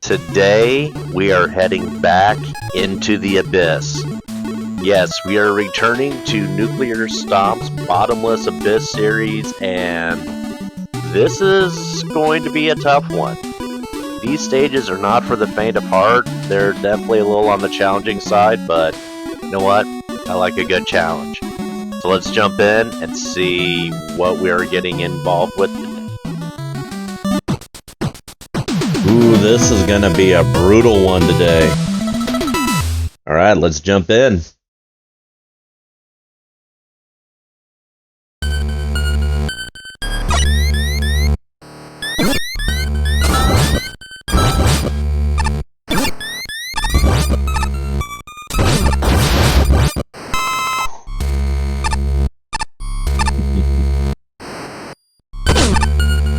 Today, we are heading back into the abyss. Yes, we are returning to Nuclear Stomp's Bottomless Abyss series, and this is going to be a tough one. These stages are not for the faint of heart. They're definitely a little on the challenging side, but you know what? I like a good challenge. So let's jump in and see what we are getting involved with today. Ooh, this is gonna be a brutal one today. Alright, let's jump in.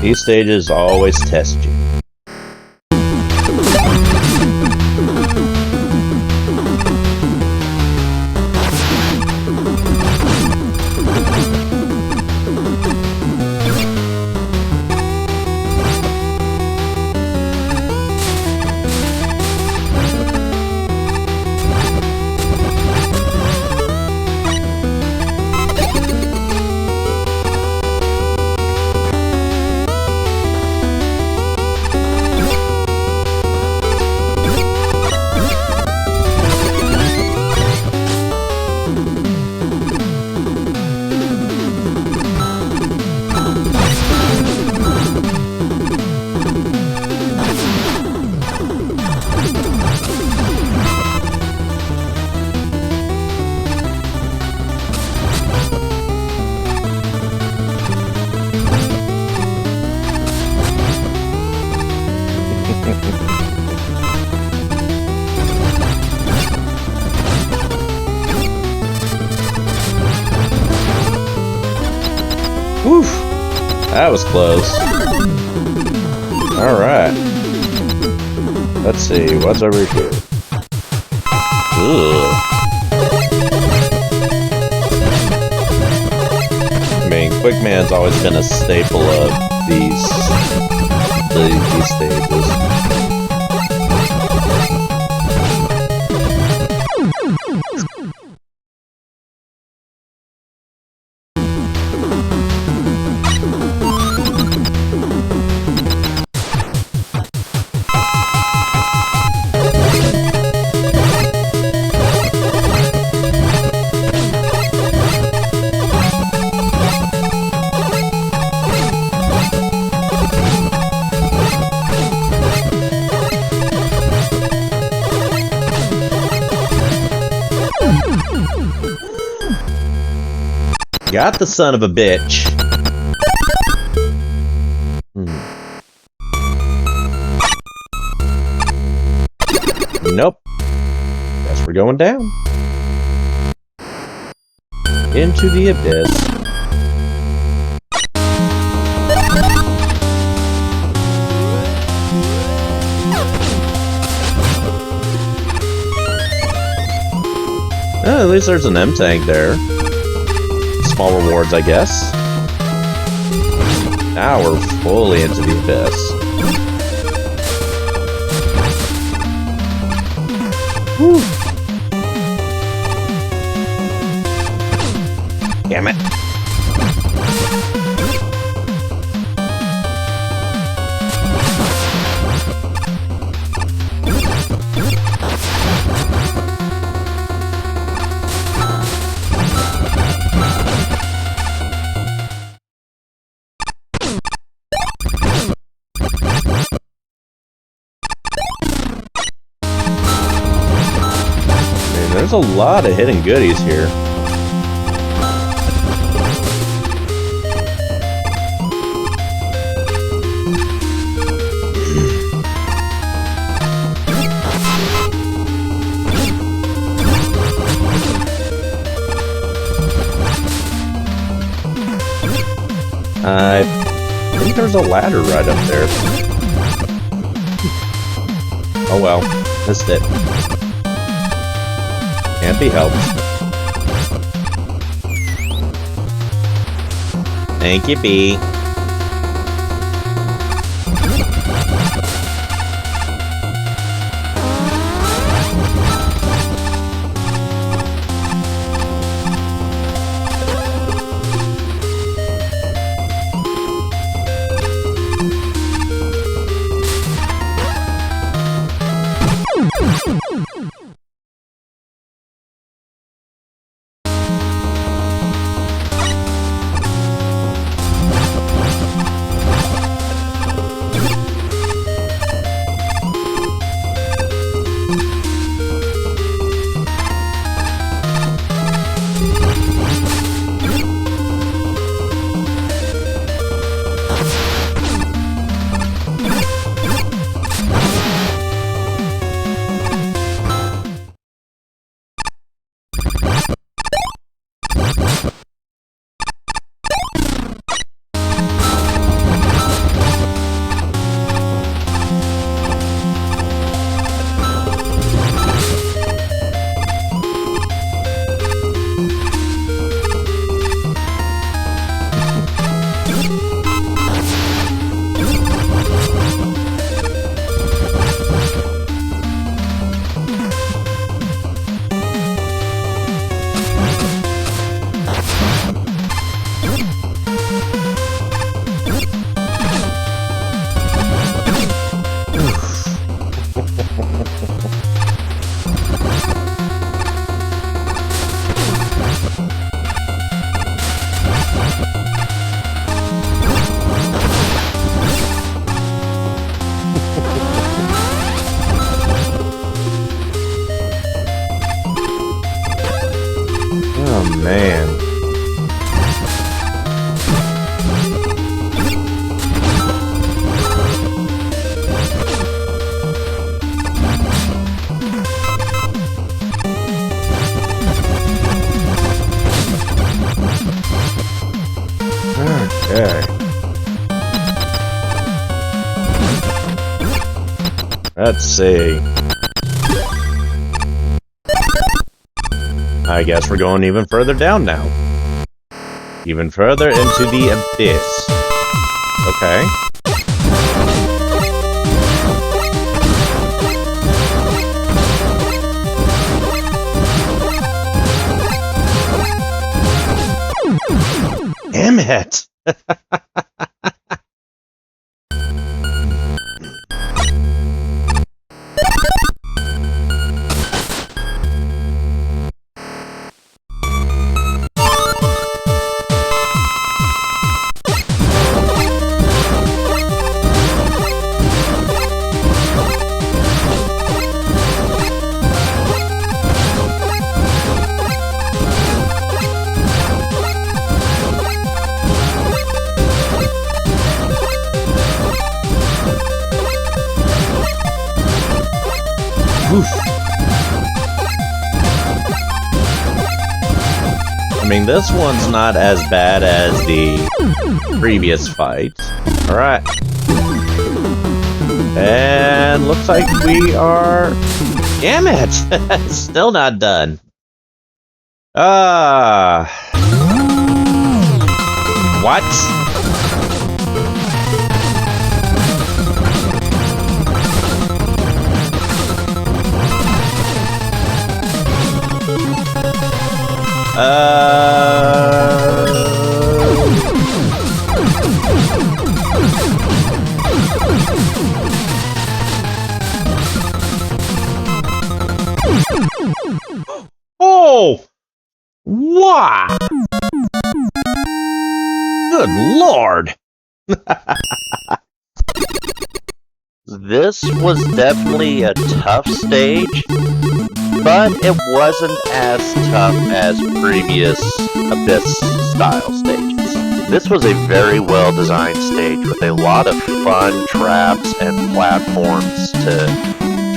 These stages always test you. Whew, that was close. Alright. Let's see, what's over here? Ugh. I mean, Quick Man's always been a staple of these stages. Got the son of a bitch. Nope. Guess we're going down. Into the abyss. Oh, at least there's an M-Tank there. Small rewards, I guess. Now we're fully into the abyss. Whew. Damn it. There's a lot of hidden goodies here. I think there's a ladder right up there. Oh well, missed it. Can't be helped. Thank you, B. Oh, man. Okay. Let's see. I guess we're going even further down now. Even further into the abyss. Okay. Damn it! Oof. I mean, this one's not as bad as the previous fights. Alright. And looks like we are... Damn it! Still not done. What? Oh! Wow! Good Lord! This was definitely a tough stage, but it wasn't as tough as previous Abyss-style stages. This was a very well-designed stage with a lot of fun traps and platforms to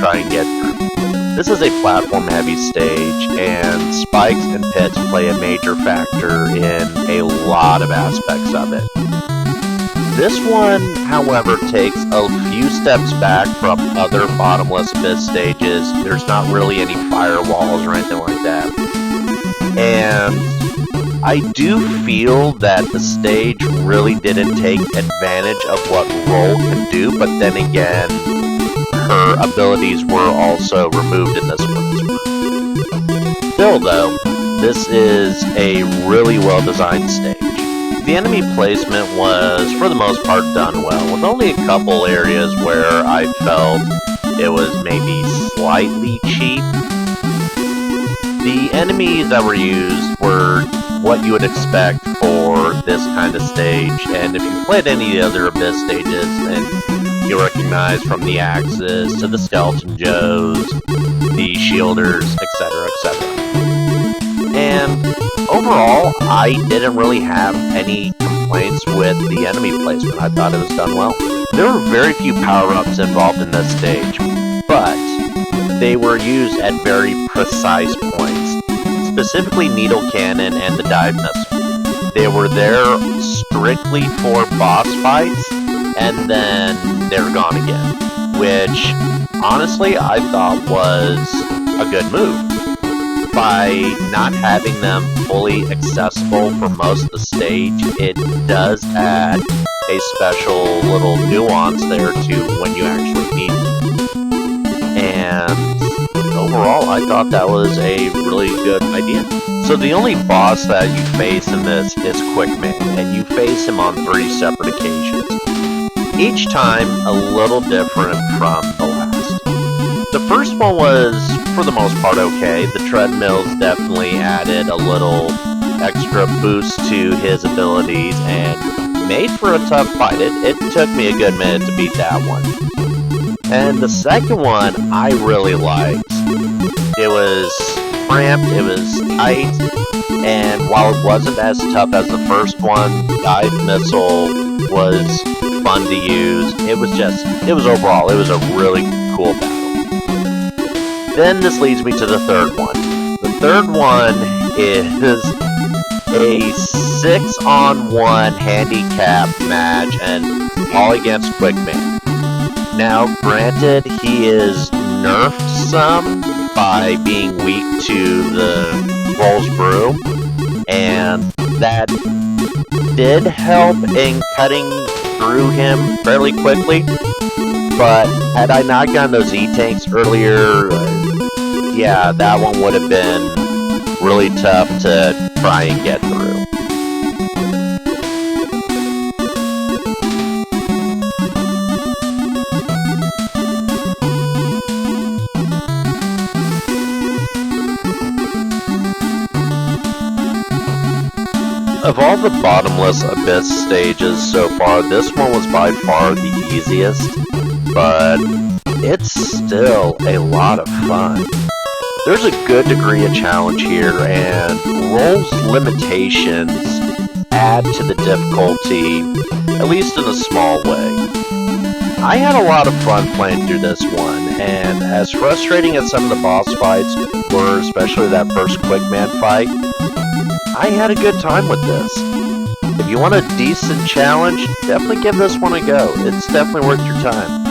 try and get through. This is a platform-heavy stage, and spikes and pits play a major factor in a lot of aspects of it. This one, however, takes a few steps back from other Bottomless Abyss stages. There's not really any firewalls or anything like that. And I do feel that the stage really didn't take advantage of what Roll can do, but then again, her abilities were also removed in this one. Still though, this is a really well-designed stage. The enemy placement was, for the most part, done well, with only a couple areas where I felt it was maybe slightly cheap. The enemies that were used were what you would expect for this kind of stage, and if you played any of the other Abyss stages, then you recognize from the axes to the skeleton joes, the shielders, etc., etc. And overall, I didn't really have any complaints with the enemy placement. I thought it was done well. There were very few power-ups involved in this stage, but they were used at very precise points, specifically Needle Cannon and the Dive Missile. They were there strictly for boss fights, and then they're gone again, which honestly I thought was a good move. By not having them fully accessible for most of the stage, it does add a special little nuance there to when you actually need them. And overall, I thought that was a really good idea. So the only boss that you face in this is Quickman, and you face him on 3 separate occasions. Each time a little different from the last. The first one was, for the most part, okay. The treadmills definitely added a little extra boost to his abilities and made for a tough fight. It took me a good minute to beat that one. And the second one I really liked. It was cramped, it was tight, and while it wasn't as tough as the first one, Dive Missile was fun to use. It was overall, it was a really cool battle. Then this leads me to the third one. The third one is a 6-on-1 handicap match, and all against Quickman. Now, granted, he is nerfed some by being weak to the Rolls Brew, and that did help in cutting through him fairly quickly. But had I not gotten those E-Tanks earlier, yeah, that one would have been really tough to try and get through. Of all the Bottomless Abyss stages so far, this one was by far the easiest, but it's still a lot of fun. There's a good degree of challenge here, and Roll's limitations add to the difficulty, at least in a small way. I had a lot of fun playing through this one, and as frustrating as some of the boss fights were, especially that first Quickman fight, I had a good time with this. If you want a decent challenge, definitely give this one a go. It's definitely worth your time.